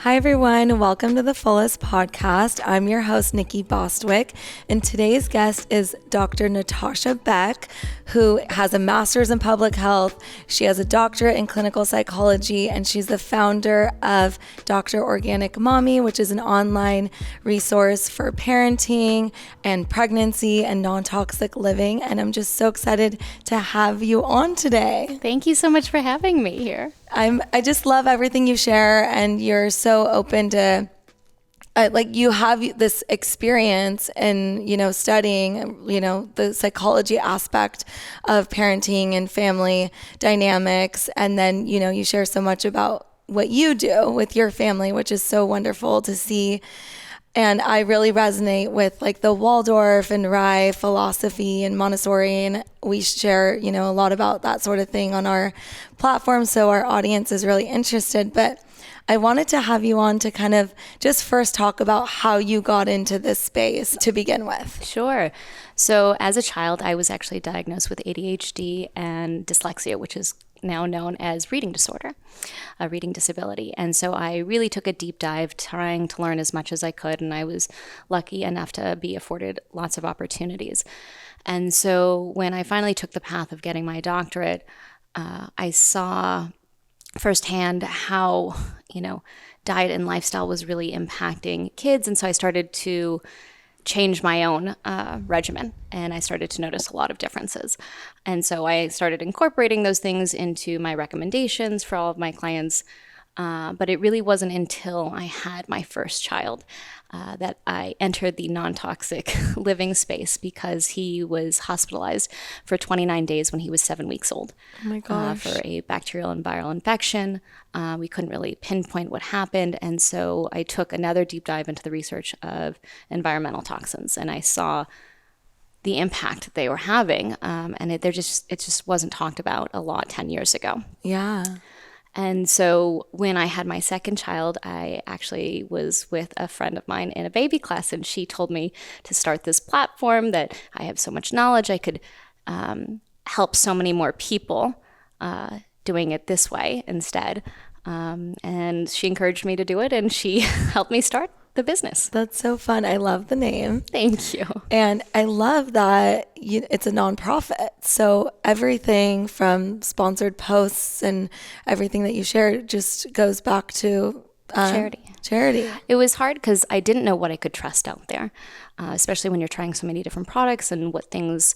Hi, everyone. Welcome to the Fullest Podcast. I'm your host, Nikki Bostwick, and today's guest is Dr. Natasha Beck, who has a master's in public health. She has a doctorate in clinical psychology, and she's the founder of Dr. Organic Mommy, which is an online resource for parenting and pregnancy and non-toxic living. And I'm just so excited to have you on today. Thank you so much for having me here. I just love everything you share, and you're so open to, you have this experience in, studying, the psychology aspect of parenting and family dynamics. And then, you share so much about what you do with your family, which is so wonderful to see. And I really resonate with the Waldorf and Rye philosophy and Montessori, and we share, a lot about that sort of thing on our platform. So our audience is really interested, but I wanted to have you on to kind of just first talk about how you got into this space to begin with. Sure. So as a child, I was actually diagnosed with ADHD and dyslexia, which is now known as reading disorder, a reading disability. And so I really took a deep dive trying to learn as much as I could. And I was lucky enough to be afforded lots of opportunities. And so when I finally took the path of getting my doctorate, I saw firsthand how, diet and lifestyle was really impacting kids. And so I started to change my own regimen, and I started to notice a lot of differences. And so I started incorporating those things into my recommendations for all of my clients. But it really wasn't until I had my first child that I entered the non-toxic living space, because he was hospitalized for 29 days when he was 7 weeks old. Oh my gosh. For a bacterial and viral infection. We couldn't really pinpoint what happened. And so I took another deep dive into the research of environmental toxins, and I saw the impact they were having. And it just wasn't talked about a lot 10 years ago. Yeah. And so when I had my second child, I actually was with a friend of mine in a baby class, and she told me to start this platform, that I have so much knowledge, I could help so many more people doing it this way instead. And she encouraged me to do it, and she helped me start the business. That's so fun. I love the name. Thank you. And I love that it's a nonprofit. So everything from sponsored posts and everything that you share just goes back to charity. It was hard because I didn't know what I could trust out there, especially when you're trying so many different products and what things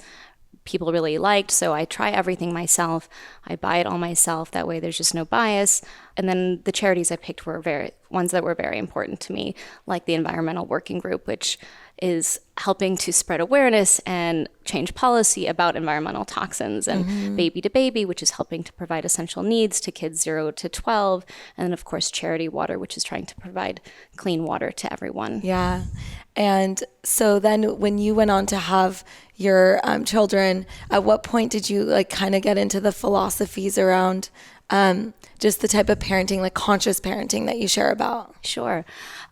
people really liked. So I try everything myself. I buy it all myself. That way there's just no bias. And then the charities I picked were ones that were very important to me, like the Environmental Working Group, which is helping to spread awareness and change policy about environmental toxins, and Baby to Baby, which is helping to provide essential needs to kids 0 to 12. And then, of course, Charity Water, which is trying to provide clean water to everyone. Yeah. And so then when you went on to have your children, at what point did you kind of get into the philosophies around just the type of parenting, conscious parenting that you share about? Sure.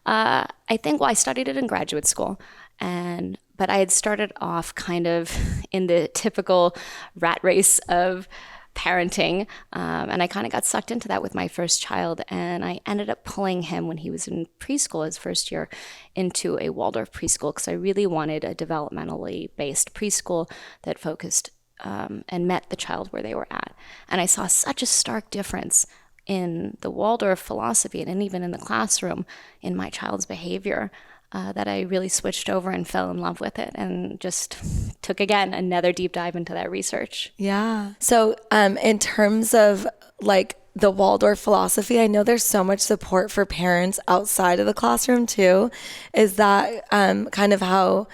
I think, I studied it in graduate school, but I had started off kind of in the typical rat race of parenting, and I kind of got sucked into that with my first child, and I ended up pulling him when he was in preschool, his first year, into a Waldorf preschool, because I really wanted a developmentally based preschool that focused and met the child where they were at. And I saw such a stark difference in the Waldorf philosophy and even in the classroom in my child's behavior that I really switched over and fell in love with it, and just took, again, another deep dive into that research. Yeah. So in terms of the Waldorf philosophy, I know there's so much support for parents outside of the classroom too. Is that kind of how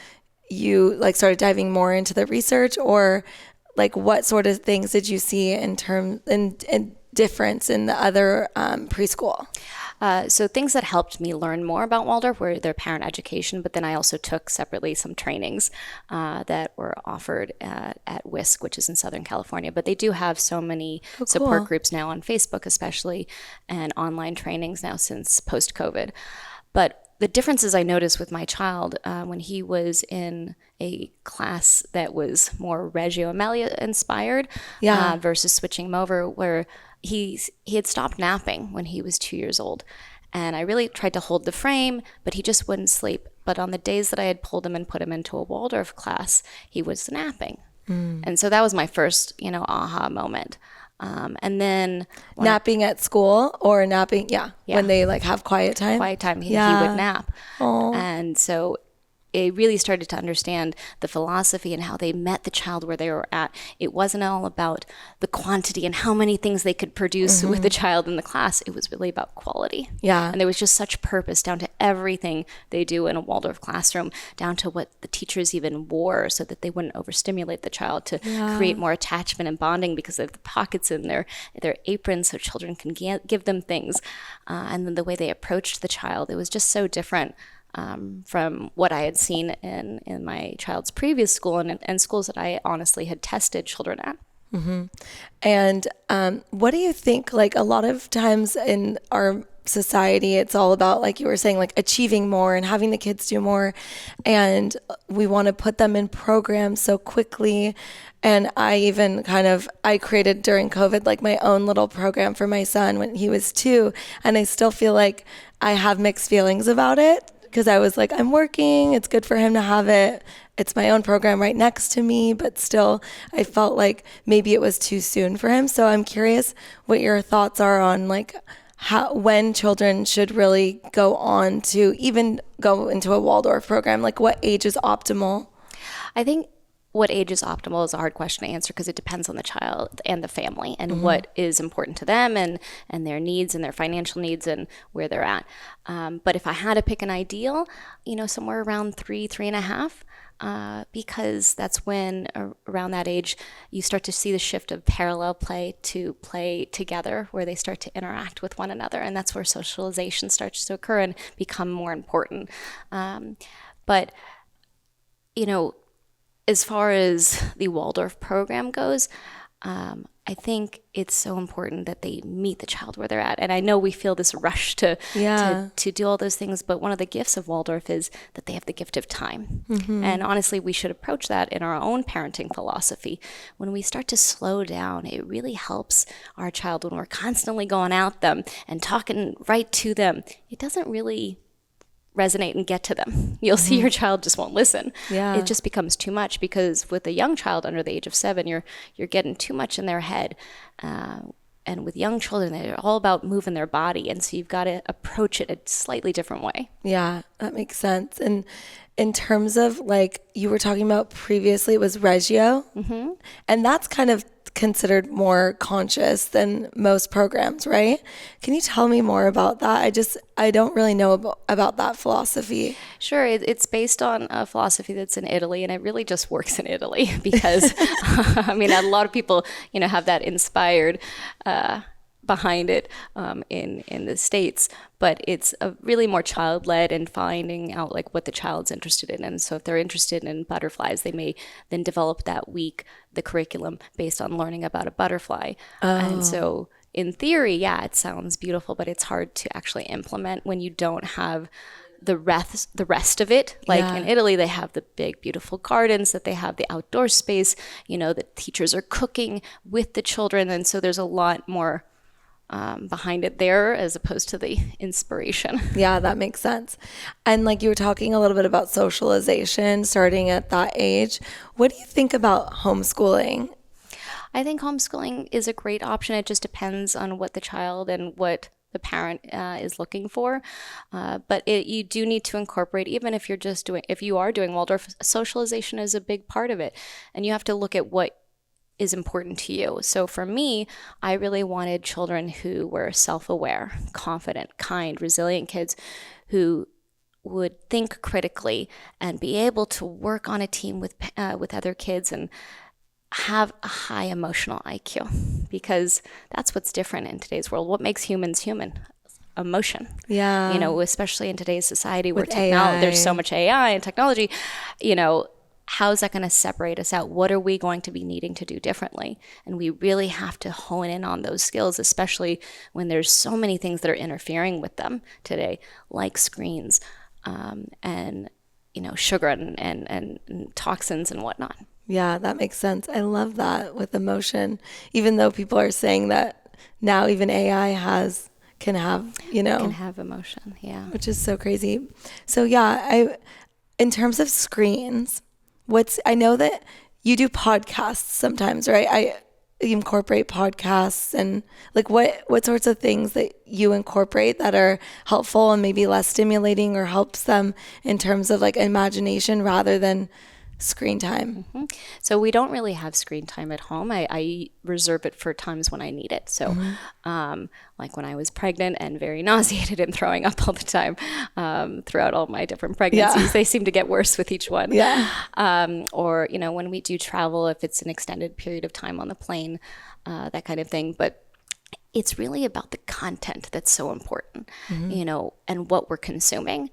you started diving more into the research, or what sort of things did you see in difference in the other preschool? So things that helped me learn more about Waldorf were their parent education, but then I also took separately some trainings that were offered at WISC, which is in Southern California. But they do have so many support groups now on Facebook especially, and online trainings now since post-COVID. But the differences I noticed with my child when he was in a class that was more Reggio Emilia inspired versus switching him over, where he had stopped napping when he was 2 years old. And I really tried to hold the frame, but he just wouldn't sleep. But on the days that I had pulled him and put him into a Waldorf class, he was napping. And so that was my first, aha moment. And then napping at school or napping, when they like have quiet time. He would nap. And so it really started to understand the philosophy and how they met the child where they were at. It wasn't all about the quantity and how many things they could produce with the child in the class. It was really about quality. Yeah. And there was just such purpose down to everything they do in a Waldorf classroom, down to what the teachers even wore so that they wouldn't overstimulate the child, to create more attachment and bonding because of the pockets in their aprons so children can give them things. And then the way they approached the child, it was just so different from what I had seen in my child's previous school and schools that I honestly had tested children at. And what do you think, like a lot of times in our society, it's all about, like you were saying, like achieving more and having the kids do more. And we want to put them in programs so quickly. And I created during COVID, like my own little program for my son when he was 2. And I still feel like I have mixed feelings about it. Because I was like, I'm working, it's good for him to have it. It's my own program right next to me, but still I felt like maybe it was too soon for him. So I'm curious what your thoughts are on like when children should really go on to even go into a Waldorf program, like what age is optimal? I think what age is optimal is a hard question to answer because it depends on the child and the family and what is important to them and their needs and their financial needs and where they're at. But if I had to pick an ideal, somewhere around 3.5, because that's when around that age you start to see the shift of parallel play to play together, where they start to interact with one another, and that's where socialization starts to occur and become more important. But as far as the Waldorf program goes, I think it's so important that they meet the child where they're at. And I know we feel this rush to do all those things, but one of the gifts of Waldorf is that they have the gift of time. And honestly, we should approach that in our own parenting philosophy. When we start to slow down, it really helps our child when we're constantly going at them and talking right to them. It doesn't really resonate and get to them. You'll see your child just won't listen. Yeah. It just becomes too much because with a young child under the age of 7, you're getting too much in their head. And with young children, they're all about moving their body. And so you've got to approach it a slightly different way. Yeah, that makes sense. And in terms of like you were talking about previously, it was Reggio. And that's kind of considered more conscious than most programs, right? Can you tell me more about that? I don't really know about that philosophy. Sure. It's based on a philosophy that's in Italy, and it really just works in Italy because, a lot of people, have that inspired behind it in the States, but it's a really more child-led and finding out like what the child's interested in. And so if they're interested in butterflies, they may then develop that week the curriculum based on learning about a butterfly. And so in theory, it sounds beautiful, but it's hard to actually implement when you don't have the rest of it. Like in Italy, they have the big, beautiful gardens, that they have the outdoor space, the teachers are cooking with the children. And so there's a lot more behind it there as opposed to the inspiration. Yeah, that makes sense. And like you were talking a little bit about socialization starting at that age. What do you think about homeschooling? I think homeschooling is a great option. It just depends on what the child and what the parent is looking for. But you do need to incorporate, even if you are doing Waldorf, socialization is a big part of it. And you have to look at what is important to you. So for me, I really wanted children who were self-aware, confident, kind, resilient kids who would think critically and be able to work on a team with other kids and have a high emotional IQ, because that's what's different in today's world. What makes humans human? Emotion. Yeah. Especially in today's society where AI. There's so much AI and technology, how is that going to separate us out? What are we going to be needing to do differently? And we really have to hone in on those skills, especially when there's so many things that are interfering with them today, like screens and sugar and toxins and whatnot. Yeah, that makes sense. I love that with emotion, even though people are saying that now even AI can have, can have emotion. Yeah. Which is so crazy. So in terms of screens, I know that you do podcasts sometimes, right? You incorporate podcasts, and like what sorts of things that you incorporate that are helpful and maybe less stimulating or helps them in terms of like imagination rather than screen time? Mm-hmm. So we don't really have screen time at home. I reserve it for times when I need it. So like when I was pregnant and very nauseated and throwing up all the time throughout all my different pregnancies, they seem to get worse with each one. Or, when we do travel, if it's an extended period of time on the plane, that kind of thing. But it's really about the content that's so important, and what we're consuming.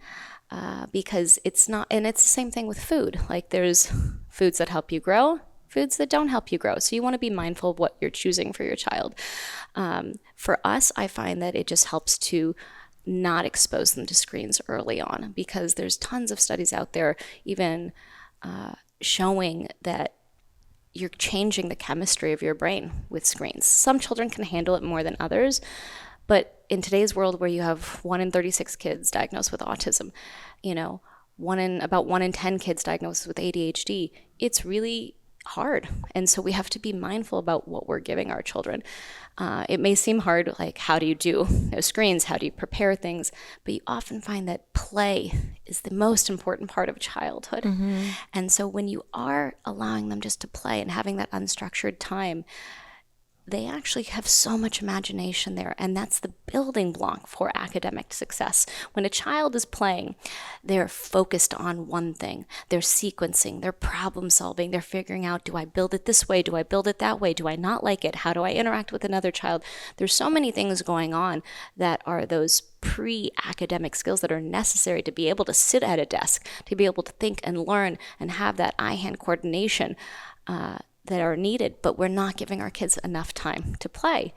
Because it's not, and it's the same thing with food. Like there's foods that help you grow, foods that don't help you grow. So you want to be mindful of what you're choosing for your child. For us, I find that it just helps to not expose them to screens early on, because there's tons of studies out there, even showing that you're changing the chemistry of your brain with screens. Some children can handle it more than others, but in today's world where you have 1 in 36 kids diagnosed with autism, about 1 in 10 kids diagnosed with ADHD, it's really hard. And so we have to be mindful about what we're giving our children. It may seem hard, like how do you do no screens? How do you prepare things? But you often find that play is the most important part of childhood. And so when you are allowing them just to play and having that unstructured time, they actually have so much imagination there, and that's the building block for academic success. When a child is playing, they're focused on one thing. They're sequencing, they're problem solving, they're figuring out, do I build it this way? Do I build it that way? Do I not like it? How do I interact with another child? There's so many things going on that are those pre-academic skills that are necessary to be able to sit at a desk, to be able to think and learn and have that eye-hand coordination that are needed, but we're not giving our kids enough time to play.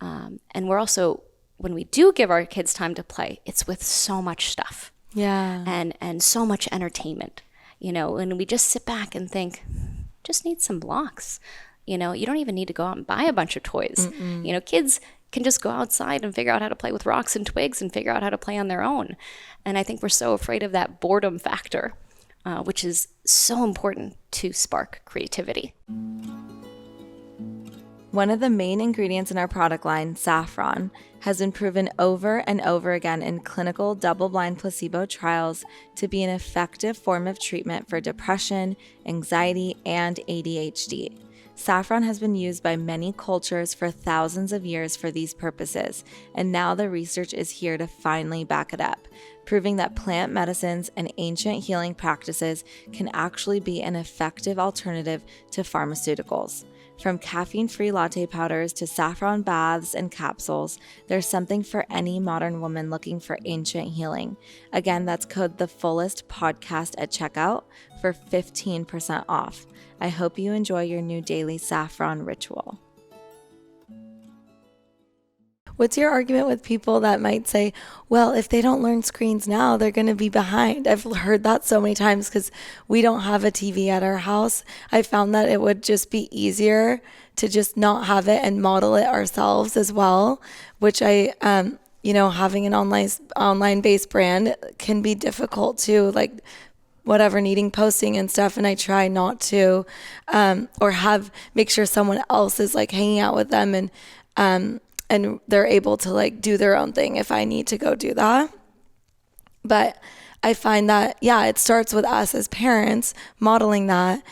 And we're also, when we do give our kids time to play, it's with so much stuff. And so much entertainment, and we just sit back and think, just need some blocks. You don't even need to go out and buy a bunch of toys. Kids can just go outside and figure out how to play with rocks and twigs and figure out how to play on their own. And I think we're so afraid of that boredom factor, which is so important to spark creativity. One of the main ingredients in our product line, saffron, has been proven over and over again in clinical double-blind placebo trials to be an effective form of treatment for depression, anxiety, and ADHD. Saffron has been used by many cultures for thousands of years for these purposes, and now the research is here to finally back it up, proving that plant medicines and ancient healing practices can actually be an effective alternative to pharmaceuticals. From caffeine-free latte powders to saffron baths and capsules, there's something for any modern woman looking for ancient healing. Again, that's code FULLEST Podcast at checkout for 15% off. I hope you enjoy your new daily saffron ritual. What's your argument with people that might say, well, if they don't learn screens now, they're going to be behind? I've heard that so many times because we don't have a TV at our house. I found that it would just be easier to not have it and model it ourselves as well, which having an online-based brand can be difficult too, like needing posting and stuff. And I try not to, make sure someone else is like hanging out with them and they're able to do their own thing if I need to go do that. But I find that, it starts with us as parents modeling that.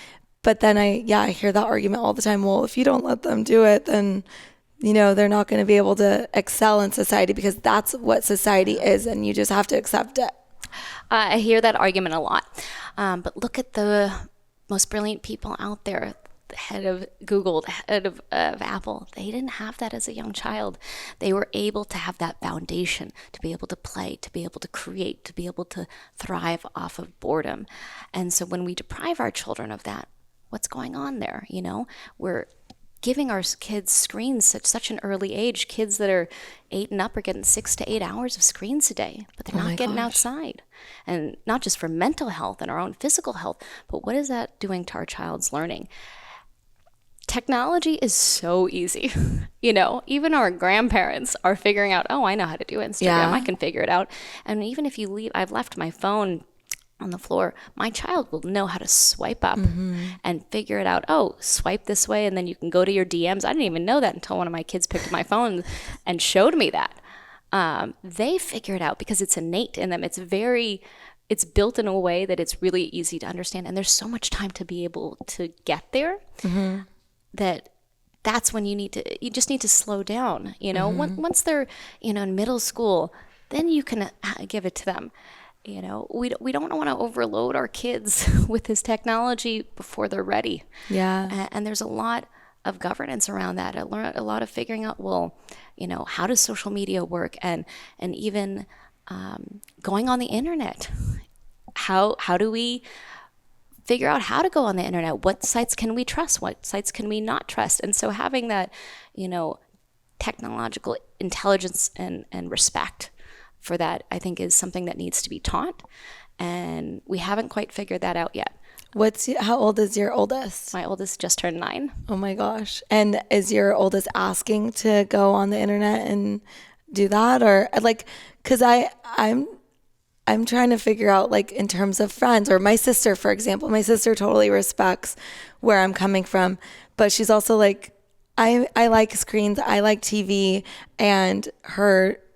But then I hear that argument all the time. Well, if you don't let them do it, then, they're not going to be able to excel in society, because that's what society is. And you just have to accept it. I hear that argument a lot. But look at the most brilliant people out there. The head of Google, the head of Apple, they didn't have that as a young child. They were able to have that foundation to be able to play, to be able to create, to be able to thrive off of boredom. And so when we deprive our children of that, what's going on there? We're giving our kids screens at such an early age. Kids that are 8 and up are getting 6 to 8 hours of screens a day, but they're not getting outside. And not just for mental health and our own physical health, but what is that doing to our child's learning? technology is so easy. Even our grandparents are figuring out, oh, I know how to do Instagram. Yeah. I can figure it out. And even if you leave, I've left my phone on the floor, my child will know how to swipe up and figure it out. Oh, swipe this way, and then you can go to your DMs. I didn't even know that until one of my kids picked up my phone and showed me that. They figure it out because it's innate in them. It's built in a way that it's really easy to understand. And there's so much time to be able to get there that's when you just need to slow down. Once they're, in middle school, then you can give it to them. We don't want to overload our kids with this technology before they're ready. Yeah. And there's a lot of governance around that. I learned a lot of figuring out, how does social media work, and even going on the internet. How do we figure out how to go on the internet? What sites can we trust? What sites can we not trust? And so having that, technological intelligence and respect for that, I think, is something that needs to be taught. And we haven't quite figured that out yet. How old is your oldest? My oldest just turned 9. Oh my gosh. And is your oldest asking to go on the internet and do that? Or because I'm trying to figure out, in terms of friends, or my sister, for example. My sister totally respects where I'm coming from, but she's also like, I like screens, I like TV, and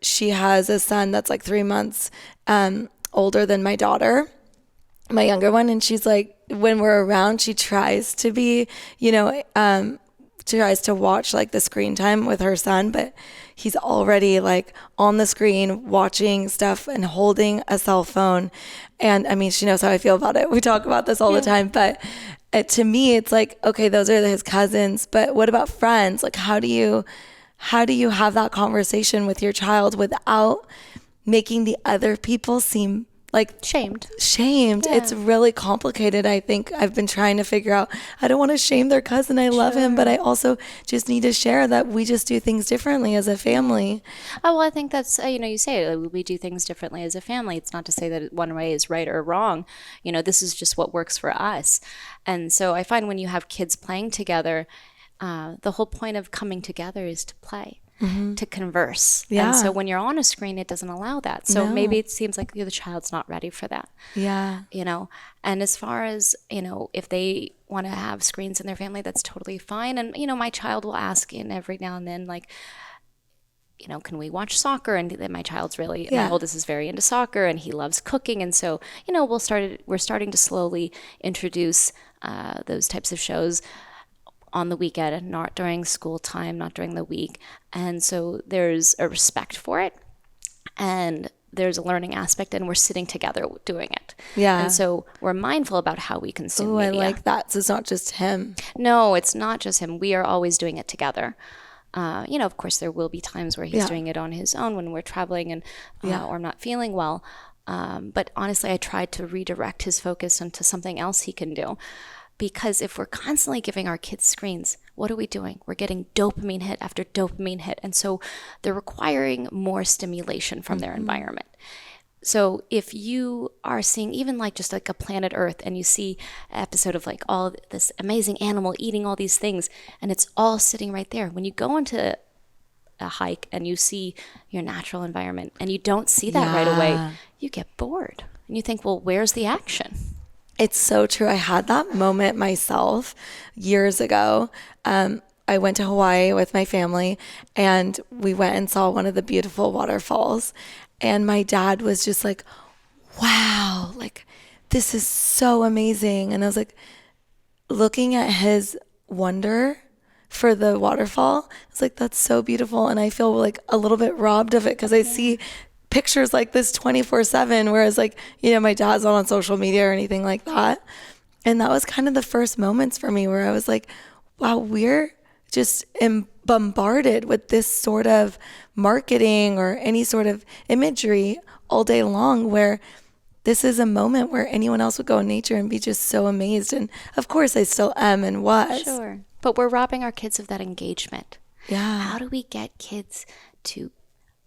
she has a son that's 3 months older than my daughter, my younger one, and she's like, when we're around, she tries to be, tries to watch the screen time with her son, but he's already on the screen watching stuff and holding a cell phone. And I mean, she knows how I feel about it. We talk about this all the time, but to me, it's okay, those are his cousins, but what about friends? How do you have that conversation with your child without making the other people seem shamed? Yeah. It's really complicated. I think I've been trying to figure out, I don't want to shame their cousin. I love him, but I also just need to share that we just do things differently as a family. Oh, well, I think that's, you say we do things differently as a family. It's not to say that one way is right or wrong. This is just what works for us. And so I find when you have kids playing together, the whole point of coming together is to play. To converse. Yeah. And so when you're on a screen, it doesn't allow that. So maybe it seems like the child's not ready for that. Yeah. And as far as, if they want to have screens in their family, that's totally fine. And, my child will ask in every now and then, can we watch soccer? And then my child's really, my oldest is very into soccer, and he loves cooking. And so, we're starting to slowly introduce those types of shows on the weekend, not during school time, not during the week. And so there's a respect for it, and there's a learning aspect, and we're sitting together doing it. Yeah. And so we're mindful about how we consume media. media. I like that. So it's not just him. No, it's not just him. We are always doing it together. Of course, there will be times where he's doing it on his own when we're traveling and or not feeling well. But honestly, I tried to redirect his focus into something else he can do. Because if we're constantly giving our kids screens, what are we doing? We're getting dopamine hit after dopamine hit. And so they're requiring more stimulation from their environment. So if you are seeing even just a planet Earth, and you see an episode of all this amazing animal eating all these things, and it's all sitting right there. When you go into a hike and you see your natural environment and you don't see that right away, you get bored. And you think, well, where's the action? It's so true. I had that moment myself years ago. I went to Hawaii with my family, and we went and saw one of the beautiful waterfalls. And my dad was just like, wow, this is so amazing. And I was looking at his wonder for the waterfall. I was like, that's so beautiful. And I feel a little bit robbed of it because I see pictures like this 24/7, whereas my dad's not on social media or anything like that. And that was kind of the first moments for me where I was like, wow, we're just bombarded with this sort of marketing or any sort of imagery all day long, where this is a moment where anyone else would go in nature and be just so amazed. And of course I still am and was. Sure. But we're robbing our kids of that engagement. Yeah. How do we get kids to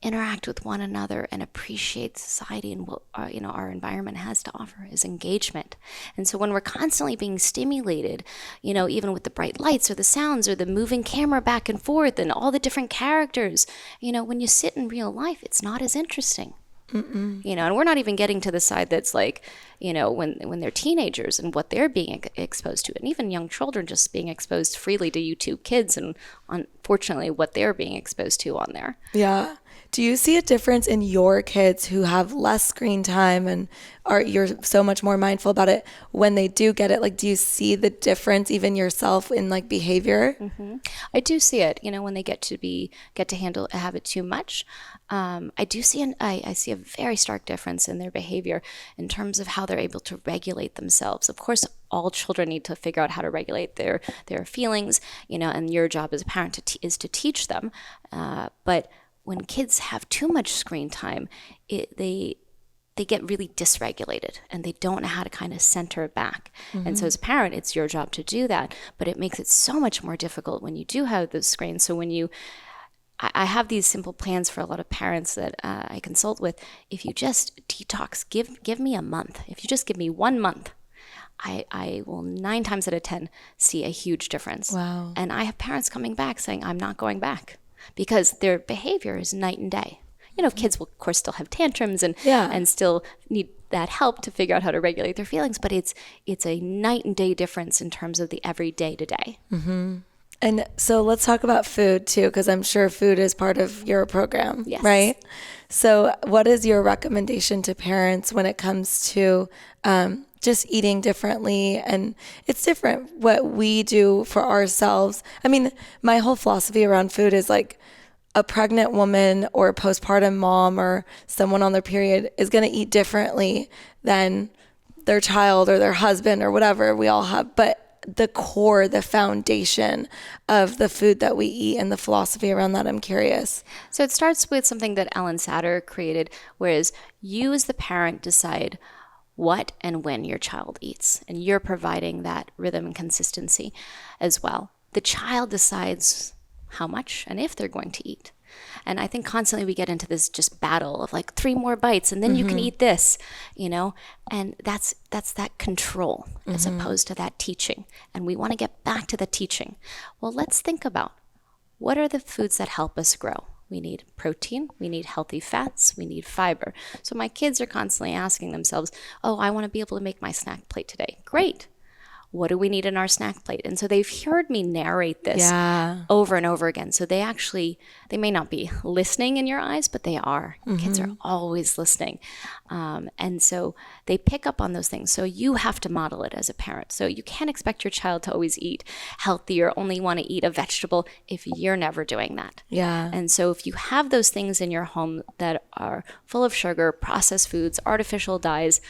interact with one another and appreciate society and what our environment has to offer is engagement. And so when we're constantly being stimulated, even with the bright lights or the sounds or the moving camera back and forth and all the different characters, when you sit in real life, it's not as interesting. And we're not even getting to the side that's like, when they're teenagers and what they're being exposed to, and even young children just being exposed freely to YouTube Kids and unfortunately what they're being exposed to on there. Yeah. Do you see a difference in your kids who have less screen time and you're so much more mindful about it when they do get it? Like, do you see the difference even yourself in like behavior? Mm-hmm. I do see it, when they get to have it too much. I do see I see a very stark difference in their behavior in terms of how they're able to regulate themselves. Of course, all children need to figure out how to regulate their feelings, and your job as a parent is to teach them. But when kids have too much screen time, they get really dysregulated and they don't know how to kind of center it back. Mm-hmm. And so as a parent, it's your job to do that, but it makes it so much more difficult when you do have those screens. So when I have these simple plans for a lot of parents that I consult with. If you just detox, give me a month. If you just give me 1 month, I will 9 times out of 10 see a huge difference. Wow. And I have parents coming back saying, I'm not going back, because their behavior is night and day. Kids will, of course, still have tantrums and still need that help to figure out how to regulate their feelings, but it's a night and day difference in terms of the everyday to day. Mm-hmm. And so let's talk about food too, because I'm sure food is part of your program, yes. Right? So what is your recommendation to parents when it comes to just eating differently? And it's different what we do for ourselves. I mean, my whole philosophy around food is like a pregnant woman or a postpartum mom or someone on their period is going to eat differently than their child or their husband or whatever we all have. But the core, the foundation of the food that we eat and the philosophy around that, I'm curious. So it starts with something that Ellen Satter created, whereas you as the parent decide what and when your child eats, and you're providing that rhythm and consistency as well. The child decides how much and if they're going to eat. And I think constantly we get into this just battle of like 3 more bites and then you can eat this, and that's that control as opposed to that teaching. And we want to get back to the teaching. Well, let's think about what are the foods that help us grow. We need protein, we need healthy fats, we need fiber. So my kids are constantly asking themselves, I want to be able to make my snack plate today. Great. What do we need in our snack plate? And so they've heard me narrate this over and over again. So they may not be listening in your eyes, but they are. Mm-hmm. Kids are always listening. And so they pick up on those things. So you have to model it as a parent. So you can't expect your child to always eat healthy or only want to eat a vegetable if you're never doing that. Yeah. And so if you have those things in your home that are full of sugar, processed foods, artificial dyes,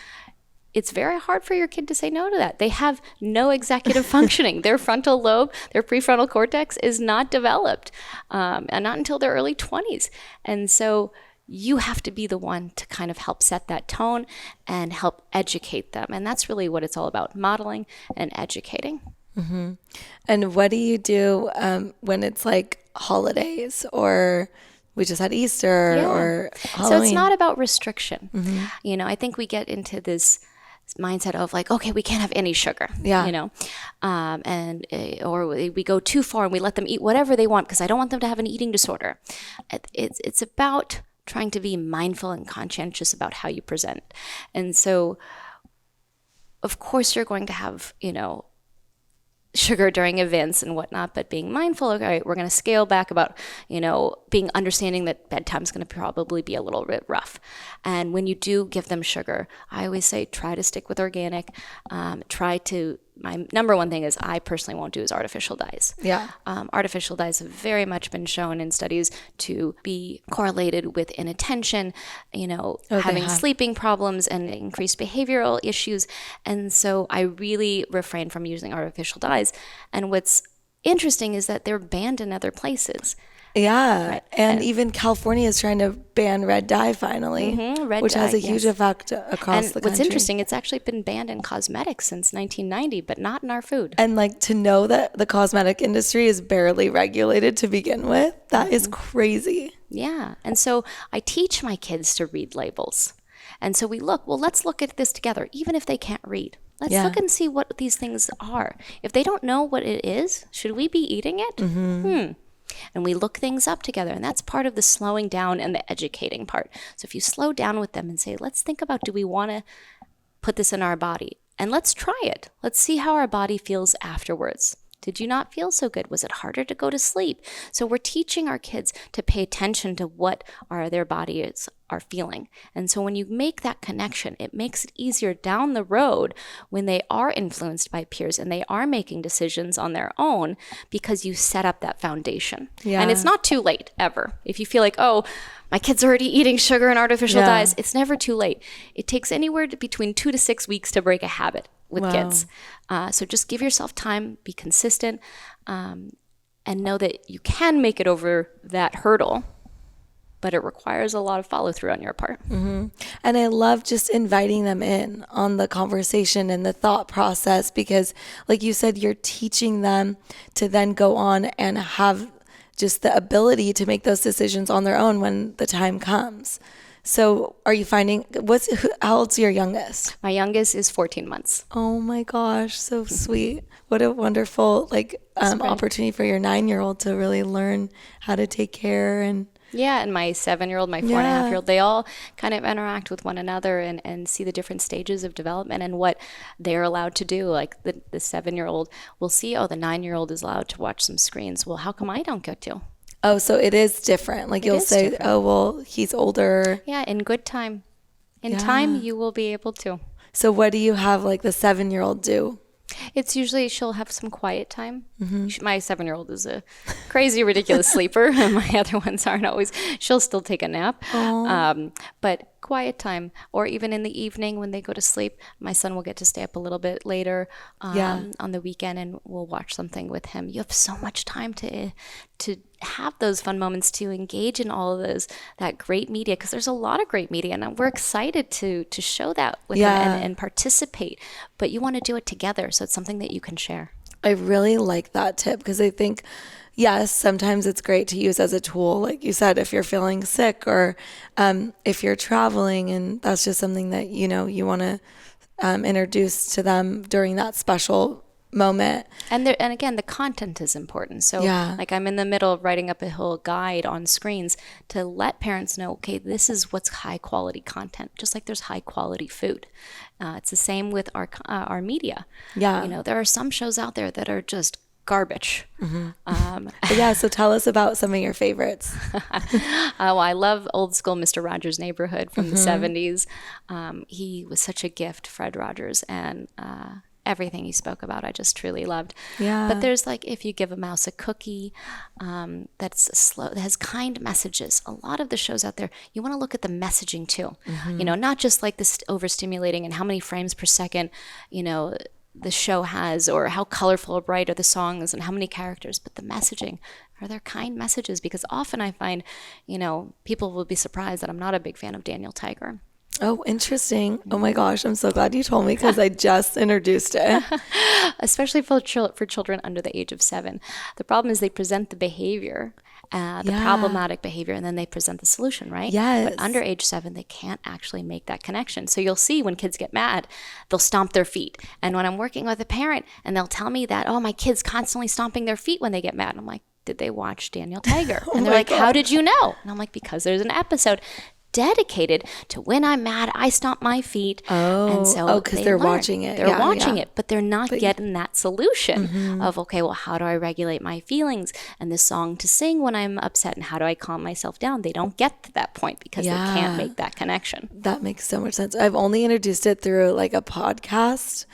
it's very hard for your kid to say no to that. They have no executive functioning. Their frontal lobe, their prefrontal cortex is not developed, and not until their early 20s. And so you have to be the one to kind of help set that tone and help educate them. And that's really what it's all about, modeling and educating. Mm-hmm. And what do you do when it's like holidays or we just had Easter or Halloween? So it's not about restriction. Mm-hmm. I think we get into this mindset of like, okay, we can't have any sugar, or we go too far and we let them eat whatever they want because I don't want them to have an eating disorder. It's about trying to be mindful and conscientious about how you present. And so, of course, you're going to have, sugar during events and whatnot, but being mindful, okay, we're going to scale back about, being understanding that bedtime's going to probably be a little bit rough. And when you do give them sugar, I always say, try to stick with organic, my number one thing is I personally won't do is artificial dyes. Yeah. Artificial dyes have very much been shown in studies to be correlated with inattention, having sleeping problems and increased behavioral issues. And so I really refrain from using artificial dyes. And what's interesting is that they're banned in other places. Yeah. Right. And even California is trying to ban red dye finally, which has a huge effect across the country. What's interesting, it's actually been banned in cosmetics since 1990, but not in our food. And like to know that the cosmetic industry is barely regulated to begin with, that is crazy. Yeah. And so I teach my kids to read labels. And so let's look at this together, even if they can't read. Let's look and see what these things are. If they don't know what it is, should we be eating it? And we look things up together. And that's part of the slowing down and the educating part. So if you slow down with them and say, let's think about, do we want to put this in our body? And let's try it. Let's see how our body feels afterwards. Did you not feel so good? Was it harder to go to sleep? So we're teaching our kids to pay attention to what their bodies are feeling. And so when you make that connection, it makes it easier down the road when they are influenced by peers and they are making decisions on their own, because you set up that foundation. Yeah. And it's not too late ever. If you feel like, oh, my kid's already eating sugar and artificial dyes, it's never too late. It takes anywhere between 2 to 6 weeks to break a habit with kids. So just give yourself time, be consistent, and know that you can make it over that hurdle, but it requires a lot of follow through on your part. And I love just inviting them in on the conversation and the thought process, because like you said, you're teaching them to then go on and have just the ability to make those decisions on their own when the time comes. So are you finding, how old's your youngest? My youngest is 14 months. Oh my gosh, so sweet. What a wonderful opportunity for your 9-year-old to really learn how to take care. And my 7-year-old, my 4.5-year-old, they all kind of interact with one another and see the different stages of development and what they're allowed to do. Like the 7-year-old will see, the 9-year-old is allowed to watch some screens. Well, how come I don't get to? Oh, so it is different. Like you'll say, different. Oh, well, he's older. Yeah, in good time. In time, you will be able to. So what do you have like the 7-year-old do? It's usually she'll have some quiet time. My 7-year-old is a crazy, ridiculous sleeper. And my other ones aren't always. She'll still take a nap. But quiet time, or even in the evening when they go to sleep, my son will get to stay up a little bit later on the weekend, and we'll watch something with him. You have so much time to have those fun moments, to engage in all of that great media, because there's a lot of great media, and we're excited to show that with them and participate. But you want to do it together, so it's something that you can share. I really like that tip, because I think, yes, sometimes it's great to use as a tool, like you said, if you're feeling sick or if you're traveling, and that's just something that, you want to introduce to them during that special moment. And again, the content is important. So like I'm in the middle of writing up a whole guide on screens to let parents know, okay, this is what's high quality content, just like there's high quality food. It's the same with our media. There are some shows out there that are just garbage. So tell us about some of your favorites. Well, I love old school Mr. Rogers' Neighborhood from the 70s. He was such a gift, Fred Rogers, and everything he spoke about I just truly loved. But there's like, if you give a mouse a cookie, that's slow, that has kind messages. A lot of the shows out there, you want to look at the messaging too. Not just like this overstimulating and how many frames per second, the show has, or how colorful or bright are the songs and how many characters, but the messaging. Are there kind messages? Because often I find, people will be surprised that I'm not a big fan of Daniel Tiger. Oh, interesting. Oh my gosh, I'm so glad you told me, because I just introduced it. Especially for children under the age of 7. The problem is they present the behavior, the problematic behavior, and then they present the solution, right? Yes. But under age 7, they can't actually make that connection. So you'll see when kids get mad, they'll stomp their feet. And when I'm working with a parent and they'll tell me that, my kid's constantly stomping their feet when they get mad. I'm like, did they watch Daniel Tiger? And they're like, how did you know? And I'm like, because there's an episode dedicated to when I'm mad, I stomp my feet. Because they're watching it. They're watching it, but they're not getting that solution of, okay, well, how do I regulate my feelings and the song to sing when I'm upset, and how do I calm myself down? They don't get to that point because they can't make that connection. That makes so much sense. I've only introduced it through like a podcast.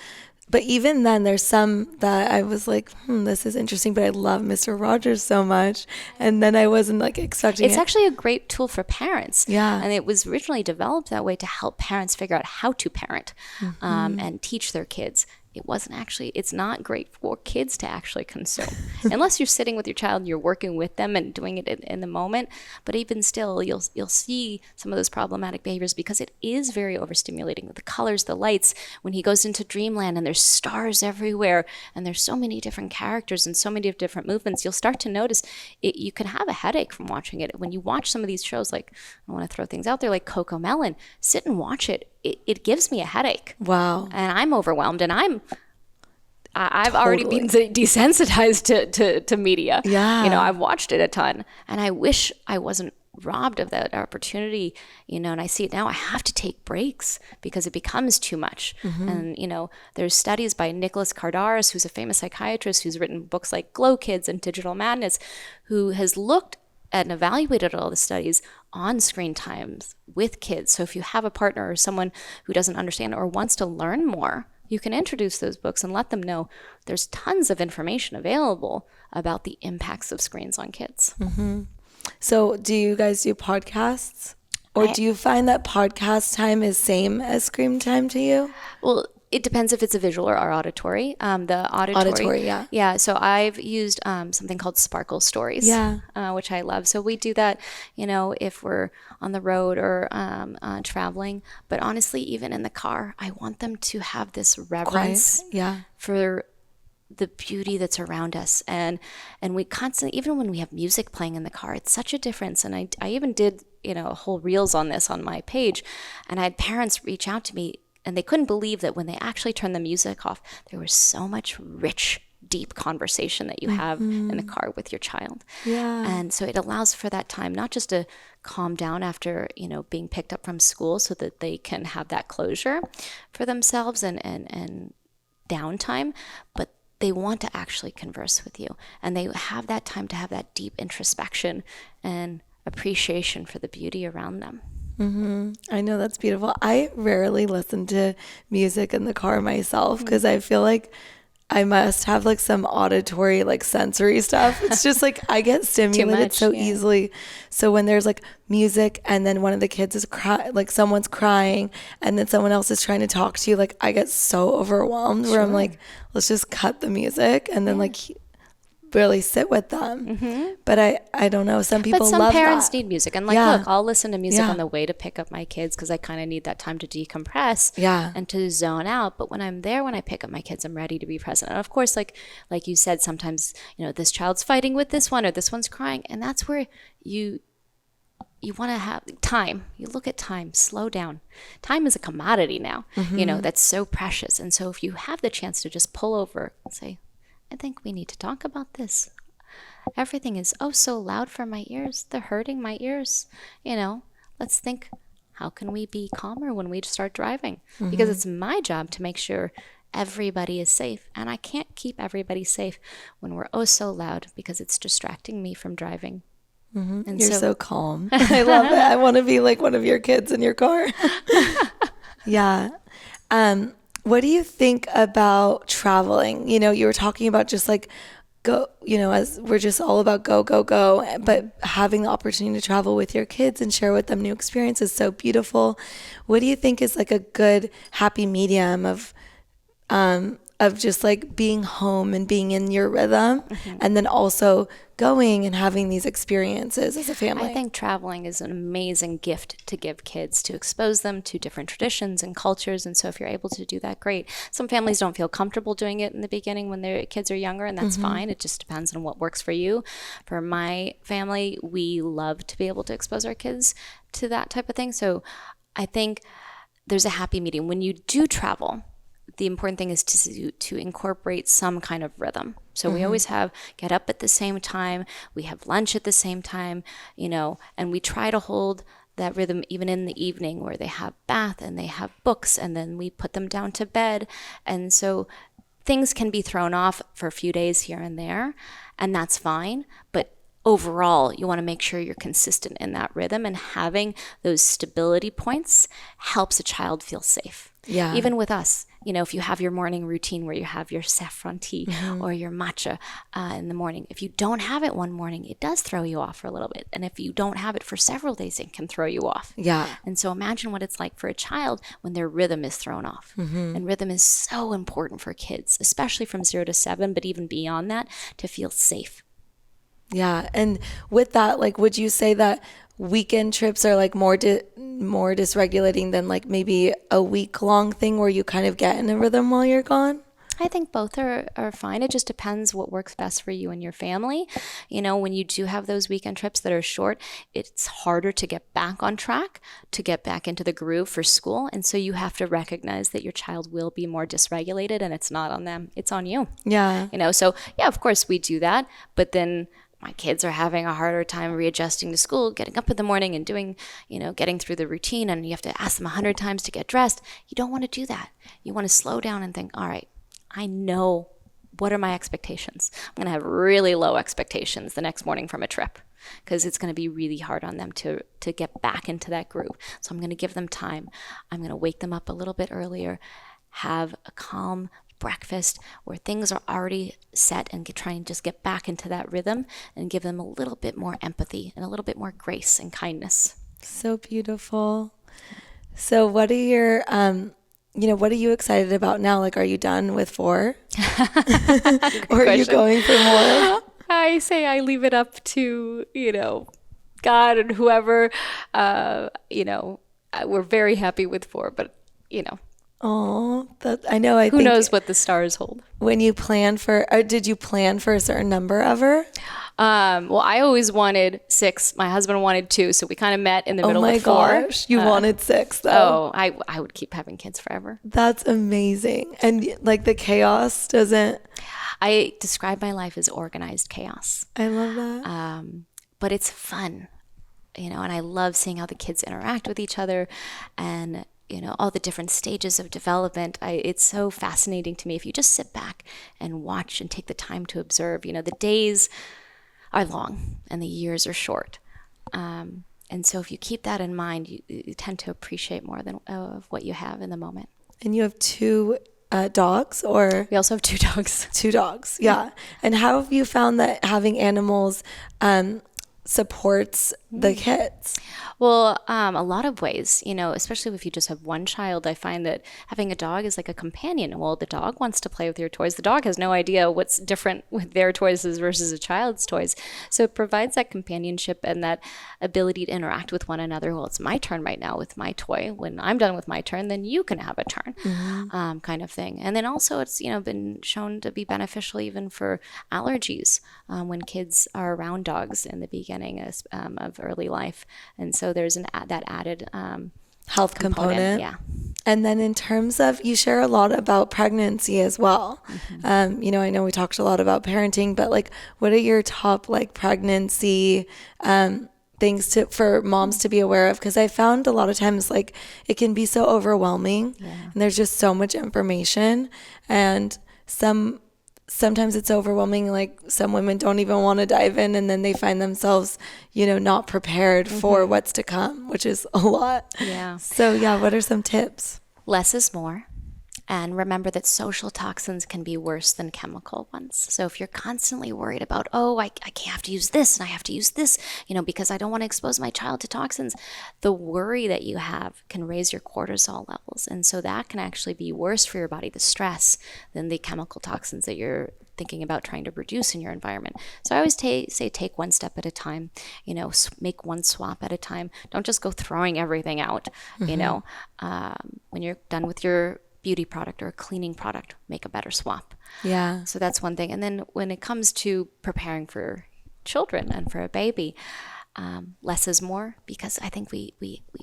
But even then, there's some that I was like, this is interesting, but I love Mr. Rogers so much. And then I wasn't like expecting It's actually a great tool for parents. Yeah. And it was originally developed that way to help parents figure out how to parent and teach their kids. it's not great for kids to actually consume unless you're sitting with your child and you're working with them and doing it in the moment. But even still, you'll see some of those problematic behaviors because it is very overstimulating. The colors, the lights, when he goes into dreamland and there's stars everywhere and there's so many different characters and so many different movements, you'll start to notice you can have a headache from watching it. When you watch some of these shows, like, I want to throw things out there, like Coco Melon, sit and watch it. It gives me a headache. Wow. And I'm overwhelmed, and I've already been desensitized to media. Yeah. You know, I've watched it a ton, and I wish I wasn't robbed of that opportunity, you know, and I see it now. I have to take breaks because it becomes too much. And, you know, there's studies by Nicholas Kardaras, who's a famous psychiatrist who's written books like Glow Kids and Digital Madness, who has looked and evaluated all the studies on screen times with kids. So if you have a partner or someone who doesn't understand or wants to learn more, you can introduce those books and let them know there's tons of information available about the impacts of screens on kids. So do you guys do podcasts? Or do you find that podcast time is same as screen time to you? Well, it depends if it's a visual or auditory. The auditory, yeah. Yeah, so I've used something called Sparkle Stories, which I love. So we do that, you know, if we're on the road or traveling. But honestly, even in the car, I want them to have this reverence for the beauty that's around us. And we constantly, even when we have music playing in the car, it's such a difference. And I even did, you know, whole reels on this on my page. And I had parents reach out to me, and they couldn't believe that when they actually turned the music off, there was so much rich, deep conversation that you have in the car with your child. Yeah. And so it allows for that time, not just to calm down after, you know, being picked up from school so that they can have that closure for themselves and downtime, but they want to actually converse with you. And they have that time to have that deep introspection and appreciation for the beauty around them. I know, that's beautiful. I rarely listen to music in the car myself because I feel like I must have like some auditory, like sensory stuff. It's just like I get stimulated so easily. So when there's like music and then one of the kids is like someone's crying and then someone else is trying to talk to you, like I get so overwhelmed where I'm like, let's just cut the music and then like really sit with them. But I don't know, some people love that. But some parents need music, and like, look, I'll listen to music on the way to pick up my kids because I kind of need that time to decompress and to zone out. But when I'm there, when I pick up my kids, I'm ready to be present. And of course, like you said, sometimes, you know, this child's fighting with this one or this one's crying, and that's where you want to have time. You look at time, slow down. Time is a commodity now, you know, that's so precious. And so if you have the chance to just pull over and say, I think we need to talk about this. Everything is so loud for my ears. They're hurting my ears. You know, let's think, how can we be calmer when we start driving? Because it's my job to make sure everybody is safe. And I can't keep everybody safe when we're so loud because it's distracting me from driving. And You're so calm. I love it. I want to be like one of your kids in your car. Yeah. What do you think about traveling? You know, you were talking about just like go, you know, as we're just all about go, but having the opportunity to travel with your kids and share with them new experiences is so beautiful. What do you think is like a good happy medium of just like being home and being in your rhythm and then also going and having these experiences as a family? I think traveling is an amazing gift to give kids, to expose them to different traditions and cultures. And so if you're able to do that, great. Some families don't feel comfortable doing it in the beginning when their kids are younger, and that's fine. It just depends on what works for you. For my family, we love to be able to expose our kids to that type of thing. So I think there's a happy medium. When you do travel, the important thing is to incorporate some kind of rhythm. So we always get up at the same time, we have lunch at the same time, you know, and we try to hold that rhythm even in the evening where they have bath and they have books and then we put them down to bed. And so things can be thrown off for a few days here and there, and that's fine. But overall, you want to make sure you're consistent in that rhythm, and having those stability points helps a child feel safe. Yeah. Even with us, if you have your morning routine where you have your saffron tea or your matcha in the morning, if you don't have it one morning, it does throw you off for a little bit. And if you don't have it for several days, it can throw you off. Yeah. And so imagine what it's like for a child when their rhythm is thrown off. And rhythm is so important for kids, especially from 0 to 7, but even beyond that, to feel safe. Yeah. And with that, like, would you say that weekend trips are like more dysregulating than like maybe a week-long thing where you kind of get in a rhythm while you're gone? I think both are fine. It just depends what works best for you and your family. When you do have those weekend trips that are short, it's harder to get back on track, to get back into the groove for school. And so you have to recognize that your child will be more dysregulated, and it's not on them. It's on you. Yeah. So yeah, of course we do that. But then my kids are having a harder time readjusting to school, getting up in the morning and doing, getting through the routine, and you have to ask them 100 times to get dressed. You don't want to do that. You want to slow down and think, all right, I know what are my expectations. I'm going to have really low expectations the next morning from a trip because it's going to be really hard on them to get back into that groove. So I'm going to give them time. I'm going to wake them up a little bit earlier, have a calm breakfast where things are already set, and try and just get back into that rhythm and give them a little bit more empathy and a little bit more grace and kindness. So beautiful. So what are your, what are you excited about now? Like, are you done with 4? Or are you going for more? I say I leave it up to, God and whoever, we're very happy with 4, but, Oh, I know. Who knows what the stars hold? When you plan for, or did you plan for a certain number of her? Well, I always wanted 6. My husband wanted 2, so we kind of met in the middle with 4. Oh my gosh, you wanted 6 though. Oh, I would keep having kids forever. That's amazing. And like the chaos doesn't. I describe my life as organized chaos. I love that. But it's fun, and I love seeing how the kids interact with each other, and all the different stages of development. It's so fascinating to me if you just sit back and watch and take the time to observe. The days are long and the years are short. And so if you keep that in mind, you tend to appreciate more than of what you have in the moment. And you have 2 dogs, or? We also have 2 dogs. 2 dogs, yeah. And how have you found that having animals supports the kids? Well, a lot of ways, especially if you just have one child. I find that having a dog is like a companion. Well, the dog wants to play with your toys. The dog has no idea what's different with their toys versus a child's toys. So it provides that companionship and that ability to interact with one another. Well, it's my turn right now with my toy. When I'm done with my turn, then you can have a turn, kind of thing. And then also it's, been shown to be beneficial even for allergies when kids are around dogs in the beginning of early life. And so there's that added health component. Yeah. And then in terms of, you share a lot about pregnancy as well. I know we talked a lot about parenting, but like, what are your top like pregnancy things for moms to be aware of? Because I found a lot of times like it can be so overwhelming, and there's just so much information, and sometimes it's overwhelming. Like some women don't even want to dive in, and then they find themselves, not prepared for what's to come, which is a lot. Yeah. So yeah, what are some tips? Less is more. And remember that social toxins can be worse than chemical ones. So if you're constantly worried about, I have to use this and I have to use this, because I don't want to expose my child to toxins, the worry that you have can raise your cortisol levels. And so that can actually be worse for your body, the stress, than the chemical toxins that you're thinking about trying to reduce in your environment. So I always say take one step at a time, make one swap at a time. Don't just go throwing everything out, when you're done with your beauty product or a cleaning product, make a better swap. Yeah. So that's one thing. And then when it comes to preparing for children and for a baby, less is more, because I think we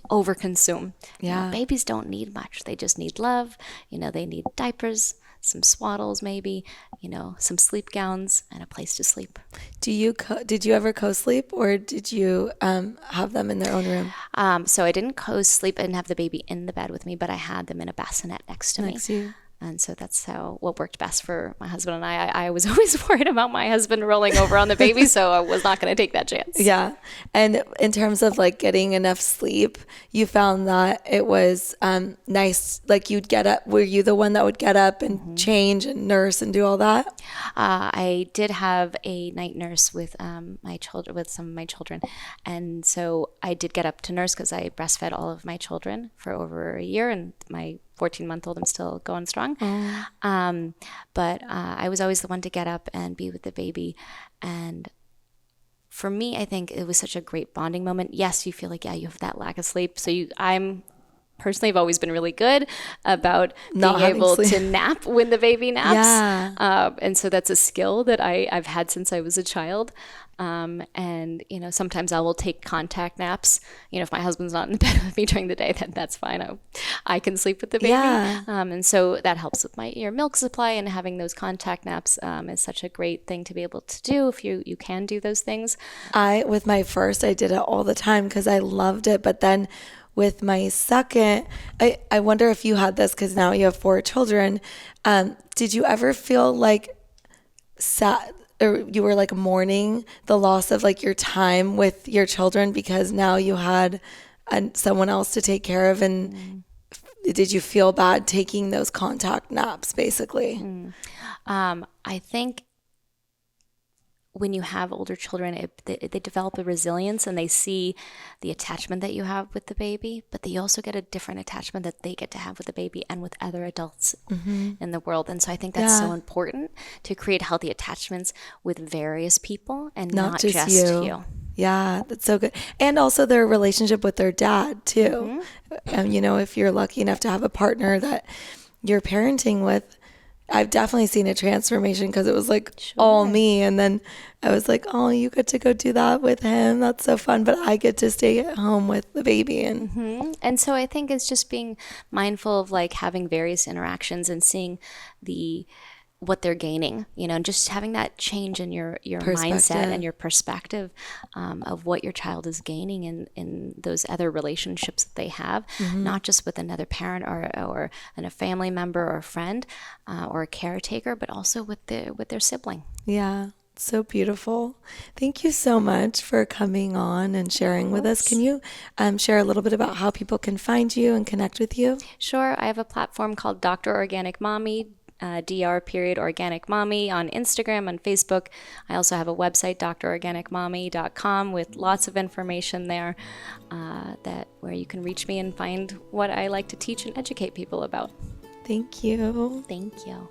overconsume. Yeah. Babies don't need much. They just need love. They need diapers, some swaddles maybe, some sleep gowns, and a place to sleep. Did you ever co-sleep, or did you have them in their own room? So I didn't co-sleep. I didn't have the baby in the bed with me, but I had them in a bassinet next to me. And so that's what worked best for my husband and I. I was always worried about my husband rolling over on the baby, so I was not going to take that chance. Yeah. And in terms of like getting enough sleep, you found that it was nice. Like you'd get up. Were you the one that would get up and change and nurse and do all that? I did have a night nurse with my children, with some of my children, and so I did get up to nurse because I breastfed all of my children for over a year, and my 14-month-old, I'm still going strong. But I was always the one to get up and be with the baby. And for me, I think it was such a great bonding moment. Yes, you feel like, you have that lack of sleep. So I'm personally have always been really good about being able to nap when the baby naps. Yeah. And so that's a skill that I've had since I was a child. And, sometimes I will take contact naps. If my husband's not in the bed with me during the day, then that's fine. I can sleep with the baby. Yeah. And so that helps with your milk supply, and having those contact naps is such a great thing to be able to do if you can do those things. With my first, I did it all the time because I loved it. But then with my second, I wonder if you had this because now you have 4 children. Did you ever feel like sad, or you were like mourning the loss of like your time with your children because now you had someone else to take care of? And did you feel bad taking those contact naps basically? I think when you have older children, they develop a resilience, and they see the attachment that you have with the baby, but they also get a different attachment that they get to have with the baby and with other adults in the world. And so I think that's so important, to create healthy attachments with various people and not just you. Yeah, that's so good. And also their relationship with their dad too. If you're lucky enough to have a partner that you're parenting with, I've definitely seen a transformation because it was like all me. And then I was like, oh, you get to go do that with him. That's so fun. But I get to stay at home with the baby. And so I think it's just being mindful of like having various interactions and seeing what they're gaining, and just having that change in your mindset and your perspective of what your child is gaining in those other relationships that they have, not just with another parent or a family member or a friend or a caretaker, but also with their sibling. Yeah. So beautiful. Thank you so much for coming on and sharing with us. Can you share a little bit about how people can find you and connect with you? Sure. I have a platform called Dr. Organic Mommy, Dr.Organic Mommy, on Instagram and Facebook. I also have a website, drorganicmommy.com, with lots of information there where you can reach me and find what I like to teach and educate people about. Thank you. Thank you.